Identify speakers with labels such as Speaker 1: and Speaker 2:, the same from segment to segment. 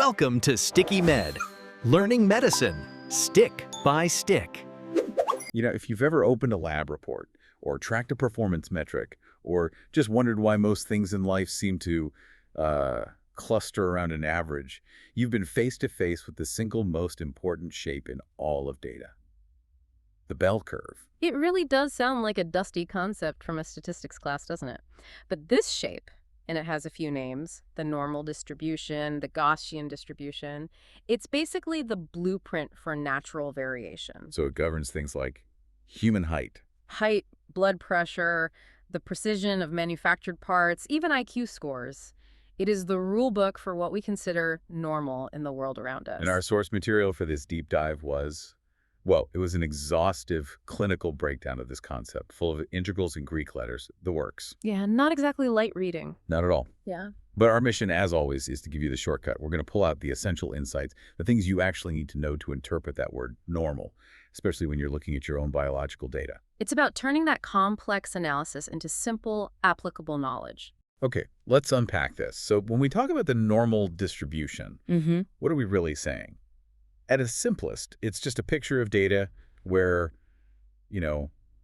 Speaker 1: Welcome to Sticky Med, learning medicine, stick by stick.
Speaker 2: You know, if you've ever opened a lab report or tracked a performance metric or just wondered why most things in life seem to cluster around an average, you've been face to face with the single most important shape in all of data, the bell curve.
Speaker 3: It really does sound like a dusty concept from a statistics class, doesn't it? But this shape, and it has a few names, the normal distribution, the Gaussian distribution, it's basically the blueprint for natural variation.
Speaker 2: So it governs things like human height.
Speaker 3: Height, blood pressure, the precision of manufactured parts, even IQ scores. It is the rule book for what we consider normal in the world around us.
Speaker 2: And our source material for this deep dive was, well, it was an exhaustive clinical breakdown of this concept, full of integrals and Greek letters, the works.
Speaker 3: Yeah, not exactly light reading.
Speaker 2: Not at all.
Speaker 3: Yeah.
Speaker 2: But our mission, as always, is to give you the shortcut. We're going to pull out the essential insights, the things you actually need to know to interpret that word normal, especially when you're looking at your own biological data.
Speaker 3: It's about turning that complex analysis into simple, applicable knowledge.
Speaker 2: Okay, let's unpack this. So when we talk about the normal distribution, what are we really saying? At its simplest, it's just a picture of data where,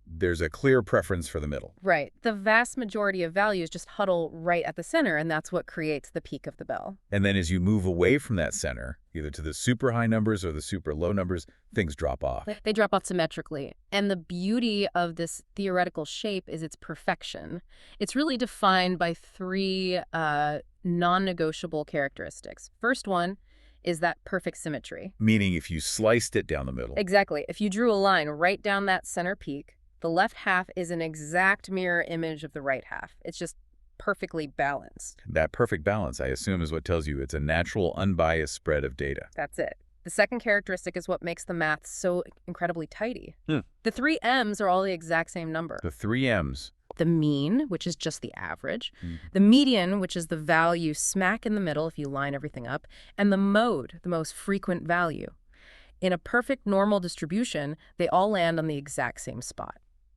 Speaker 2: there's a clear preference for the middle.
Speaker 3: Right. The vast majority of values just huddle right at the center, and that's what creates the peak of the bell.
Speaker 2: And then as you move away from that center, either to the super high numbers or the super low numbers, things drop off.
Speaker 3: They drop off symmetrically. And the beauty of this theoretical shape is its perfection. It's really defined by three non-negotiable characteristics. First one is that perfect symmetry.
Speaker 2: Meaning if you sliced it down the middle.
Speaker 3: Exactly. If you drew a line right down that center peak, the left half is an exact mirror image of the right half. It's just perfectly balanced.
Speaker 2: That perfect balance, I assume, is what tells you it's a natural, unbiased spread of data.
Speaker 3: That's it. The second characteristic is what makes the math so incredibly tidy. The three M's are all the exact same number.
Speaker 2: The three M's.
Speaker 3: The mean, which is just the average, the median, which is the value smack in the middle if you line everything up, and the mode, the most frequent value. In a perfect normal distribution, they all land on the exact same spot.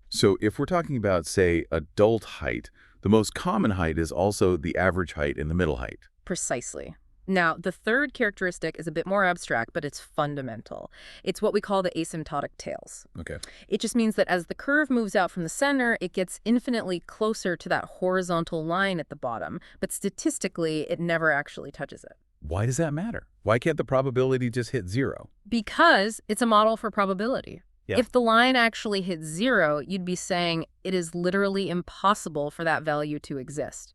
Speaker 2: So if we're talking about, say, adult height, the most common height is also the average height and the middle height.
Speaker 3: Precisely. Now, the third characteristic is a bit more abstract, but it's fundamental. It's what we call the asymptotic tails.
Speaker 2: Okay.
Speaker 3: It just means that as the curve moves out from the center, it gets infinitely closer to that horizontal line at the bottom, but statistically, it never actually touches it.
Speaker 2: Why does that matter? Why can't the probability just hit zero?
Speaker 3: Because it's a model for probability.
Speaker 2: Yeah.
Speaker 3: If the line actually hits zero, you'd be saying it is literally impossible for that value to exist.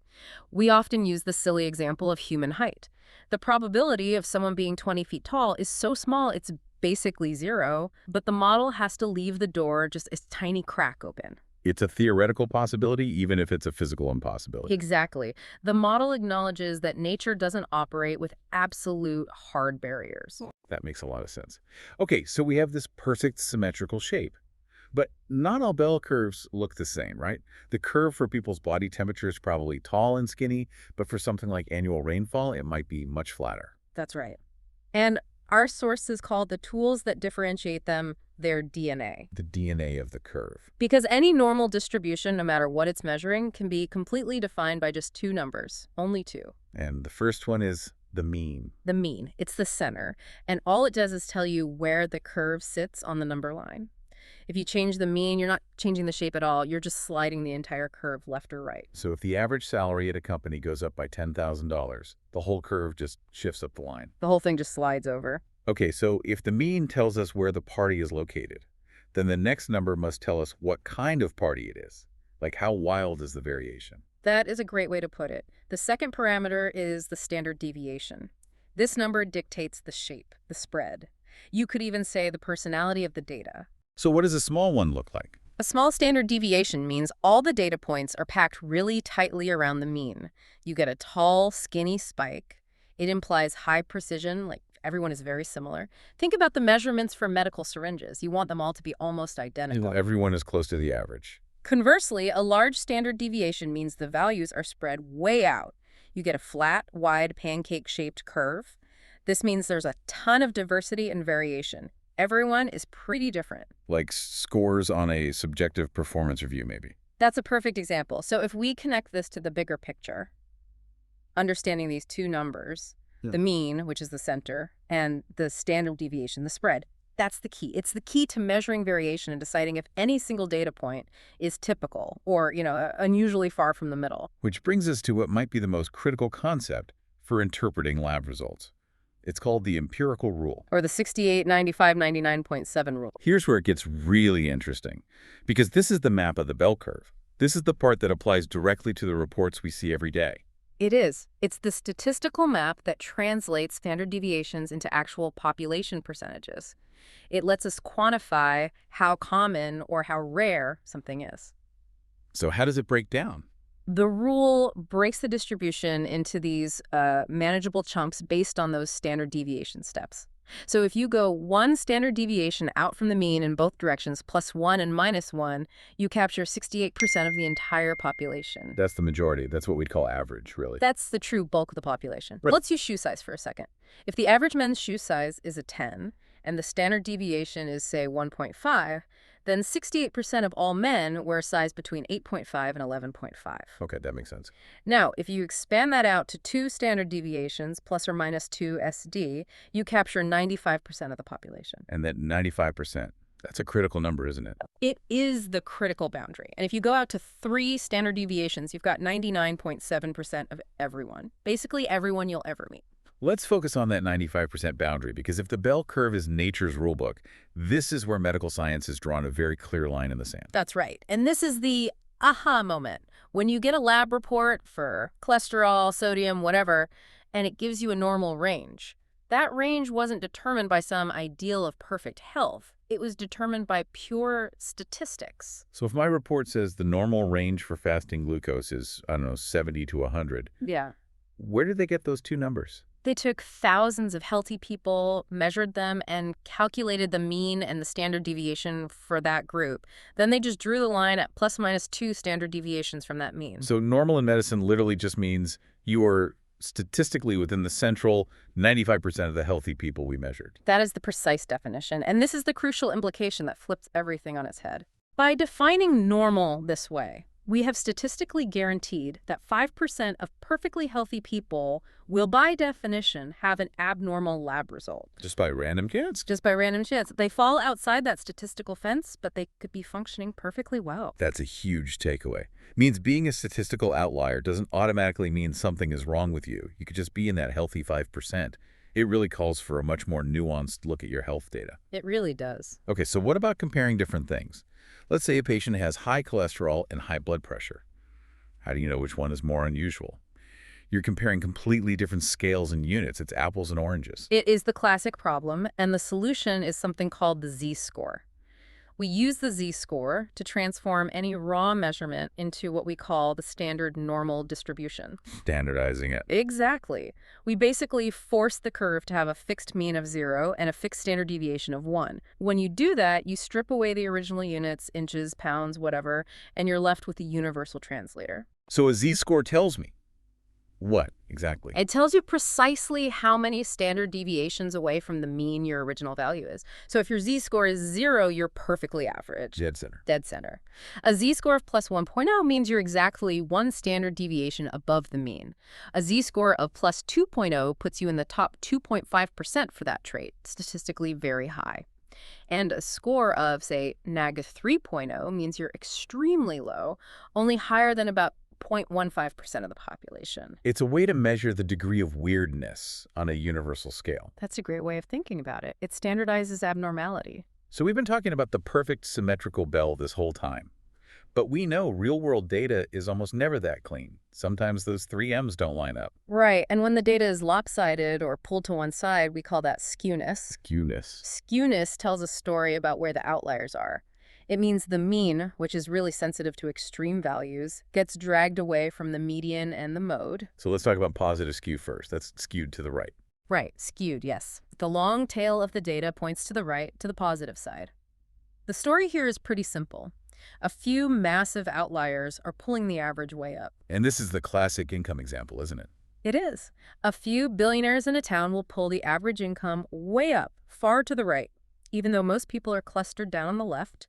Speaker 3: We often use the silly example of human height. The probability of someone being 20 feet tall is so small it's basically zero, but the model has to leave the door just a tiny crack open.
Speaker 2: It's a theoretical possibility, even if it's a physical impossibility.
Speaker 3: Exactly. The model acknowledges that nature doesn't operate with absolute hard barriers.
Speaker 2: That makes a lot of sense. Okay, so we have this perfect symmetrical shape. But not all bell curves look the same, right? The curve for people's body temperature is probably tall and skinny, but for something like annual rainfall, it might be much flatter.
Speaker 3: That's right. And our sources call the tools that differentiate them their DNA.
Speaker 2: The DNA of the curve.
Speaker 3: Because any normal distribution, no matter what it's measuring, can be completely defined by just two numbers, only two.
Speaker 2: And the first one is the mean.
Speaker 3: The mean. It's the center. And all it does is tell you where the curve sits on the number line. If you change the mean, you're not changing the shape at all. You're just sliding the entire curve left or right.
Speaker 2: So if the average salary at a company goes up by $10,000, the whole curve just shifts up the line.
Speaker 3: The whole thing just slides over.
Speaker 2: Okay, so if the mean tells us where the party is located, then the next number must tell us what kind of party it is. Like how wild is the variation?
Speaker 3: That is a great way to put it. The second parameter is the standard deviation. This number dictates the shape, the spread. You could even say the personality of the data.
Speaker 2: So what does a small one look like?
Speaker 3: A small standard deviation means all the data points are packed really tightly around the mean. You get a tall, skinny spike. It implies high precision, like everyone is very similar. Think about the measurements for medical syringes. You want them all to be almost identical.
Speaker 2: Everyone is close to the average.
Speaker 3: Conversely, a large standard deviation means the values are spread way out. You get a flat, wide, pancake-shaped curve. This means there's a ton of diversity and variation. Everyone is pretty different.
Speaker 2: Like scores on a subjective performance review, maybe.
Speaker 3: That's a perfect example. So if we connect this to the bigger picture, understanding these two numbers, The mean, which is the center, and the standard deviation, the spread. That's the key. It's the key to measuring variation and deciding if any single data point is typical or, unusually far from the middle.
Speaker 2: Which brings us to what might be the most critical concept for interpreting lab results. It's called the empirical rule.
Speaker 3: Or the 68, 95, 99.7 rule.
Speaker 2: Here's where it gets really interesting, because this is the map of the bell curve. This is the part that applies directly to the reports we see every day.
Speaker 3: It is. It's the statistical map that translates standard deviations into actual population percentages. It lets us quantify how common or how rare something is.
Speaker 2: So how does it break down?
Speaker 3: The rule breaks the distribution into these manageable chunks based on those standard deviation steps. So if you go one standard deviation out from the mean in both directions, +1 and -1, you capture 68% of the entire population.
Speaker 2: That's the majority. That's what we'd call average, really.
Speaker 3: That's the true bulk of the population.
Speaker 2: Right.
Speaker 3: Let's use shoe size for a second. If the average men's shoe size is a 10 and the standard deviation is, say, 1.5, then 68% of all men wear a size between 8.5 and 11.5.
Speaker 2: Okay, that makes sense.
Speaker 3: Now, if you expand that out to 2 standard deviations, plus or minus 2 SD, you capture 95% of the population.
Speaker 2: And that 95%, that's a critical number, isn't it?
Speaker 3: It is the critical boundary. And if you go out to 3 standard deviations, you've got 99.7% of everyone. Basically everyone you'll ever meet.
Speaker 2: Let's focus on that 95% boundary, because if the bell curve is nature's rulebook, this is where medical science has drawn a very clear line in the sand.
Speaker 3: That's right. And this is the aha moment. When you get a lab report for cholesterol, sodium, whatever, and it gives you a normal range. That range wasn't determined by some ideal of perfect health. It was determined by pure statistics.
Speaker 2: So if my report says the normal range for fasting glucose is, 70 to 100,
Speaker 3: Yeah.
Speaker 2: where did they get those two numbers?
Speaker 3: They took thousands of healthy people, measured them, and calculated the mean and the standard deviation for that group. Then they just drew the line at ±2 standard deviations from that mean.
Speaker 2: So normal in medicine literally just means you are statistically within the central 95% of the healthy people we measured.
Speaker 3: That is the precise definition, and this is the crucial implication that flips everything on its head. By defining normal this way, we have statistically guaranteed that 5% of perfectly healthy people will, by definition, have an abnormal lab result.
Speaker 2: Just by random chance?
Speaker 3: Just by random chance. They fall outside that statistical fence, but they could be functioning perfectly well.
Speaker 2: That's a huge takeaway. Means being a statistical outlier doesn't automatically mean something is wrong with you. You could just be in that healthy 5%. It really calls for a much more nuanced look at your health data.
Speaker 3: It really does.
Speaker 2: Okay, so what about comparing different things? Let's say a patient has high cholesterol and high blood pressure. How do you know which one is more unusual? You're comparing completely different scales and units. It's apples and oranges.
Speaker 3: It is the classic problem, and the solution is something called the Z-score. We use the Z-score to transform any raw measurement into what we call the standard normal distribution.
Speaker 2: Standardizing it.
Speaker 3: Exactly. We basically force the curve to have a fixed mean of 0 and a fixed standard deviation of 1. When you do that, you strip away the original units, inches, pounds, whatever, and you're left with a universal translator.
Speaker 2: So a Z-score tells me what exactly?
Speaker 3: It tells you precisely how many standard deviations away from the mean your original value is. So if your Z-score is 0, you're perfectly average.
Speaker 2: Dead center.
Speaker 3: Dead center. A Z-score of +1.0 means you're exactly 1 standard deviation above the mean. A Z-score of +2.0 puts you in the top 2.5% for that trait, statistically very high. And a score of, say, -3.0 means you're extremely low, only higher than about 0.15% of the population.
Speaker 2: It's a way to measure the degree of weirdness on a universal scale.
Speaker 3: That's a great way of thinking about it. It standardizes abnormality.
Speaker 2: So we've been talking about the perfect symmetrical bell this whole time. But we know real-world data is almost never that clean. Sometimes those 3 M's don't line up.
Speaker 3: Right, and when the data is lopsided or pulled to one side, we call that skewness.
Speaker 2: Skewness.
Speaker 3: Skewness tells a story about where the outliers are. It means the mean, which is really sensitive to extreme values, gets dragged away from the median and the mode.
Speaker 2: So let's talk about positive skew first. That's skewed to the right.
Speaker 3: Right, skewed, yes. The long tail of the data points to the right, to the positive side. The story here is pretty simple. A few massive outliers are pulling the average way up.
Speaker 2: And this is the classic income example, isn't it?
Speaker 3: It is. A few billionaires in a town will pull the average income way up, far to the right, even though most people are clustered down on the left.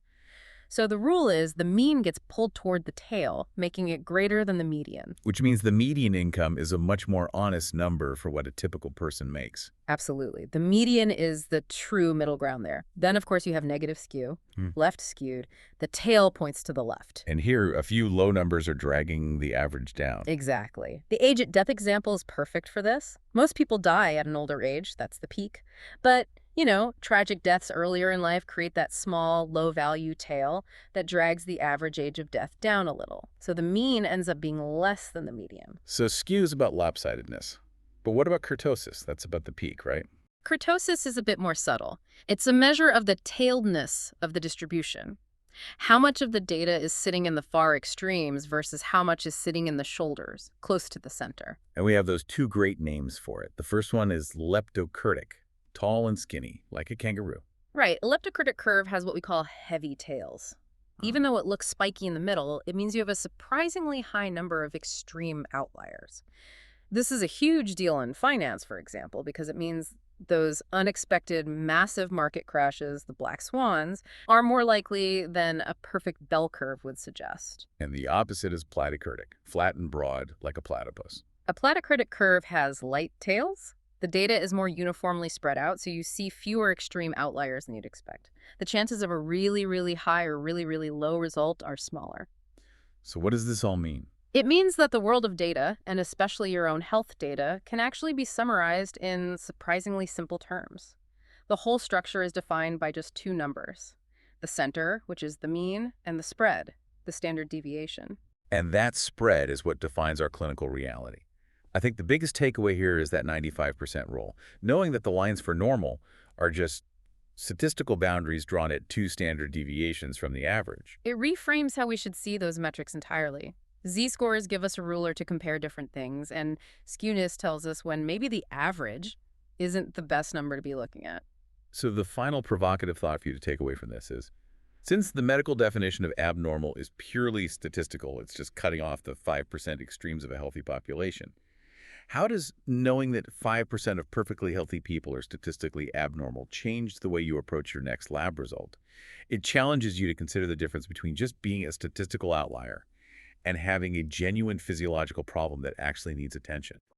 Speaker 3: So the rule is the mean gets pulled toward the tail, making it greater than the median.
Speaker 2: Which means the median income is a much more honest number for what a typical person makes.
Speaker 3: Absolutely. The median is the true middle ground there. Then, of course, you have negative skew, left skewed. The tail points to the left.
Speaker 2: And here, a few low numbers are dragging the average down.
Speaker 3: Exactly. The age at death example is perfect for this. Most people die at an older age. That's the peak. But tragic deaths earlier in life create that small, low-value tail that drags the average age of death down a little. So the mean ends up being less than the median.
Speaker 2: So skew is about lopsidedness. But what about kurtosis? That's about the peak, right?
Speaker 3: Kurtosis is a bit more subtle. It's a measure of the tailedness of the distribution. How much of the data is sitting in the far extremes versus how much is sitting in the shoulders, close to the center.
Speaker 2: And we have those two great names for it. The first one is leptokurtic, tall and skinny, like a kangaroo.
Speaker 3: Right. A leptokurtic curve has what we call heavy tails. Even though it looks spiky in the middle, it means you have a surprisingly high number of extreme outliers. This is a huge deal in finance, for example, because it means those unexpected massive market crashes, the black swans, are more likely than a perfect bell curve would suggest.
Speaker 2: And the opposite is platykurtic, flat and broad, like a platypus.
Speaker 3: A platykurtic curve has light tails. The data is more uniformly spread out, so you see fewer extreme outliers than you'd expect. The chances of a really, really high or really, really low result are smaller.
Speaker 2: So what does this all mean?
Speaker 3: It means that the world of data, and especially your own health data, can actually be summarized in surprisingly simple terms. The whole structure is defined by just two numbers: the center, which is the mean, and the spread, the standard deviation.
Speaker 2: And that spread is what defines our clinical reality. I think the biggest takeaway here is that 95% rule, knowing that the lines for normal are just statistical boundaries drawn at two standard deviations from the average.
Speaker 3: It reframes how we should see those metrics entirely. Z-scores give us a ruler to compare different things, and skewness tells us when maybe the average isn't the best number to be looking at.
Speaker 2: So the final provocative thought for you to take away from this is, since the medical definition of abnormal is purely statistical, it's just cutting off the 5% extremes of a healthy population, how does knowing that 5% of perfectly healthy people are statistically abnormal change the way you approach your next lab result? It challenges you to consider the difference between just being a statistical outlier and having a genuine physiological problem that actually needs attention.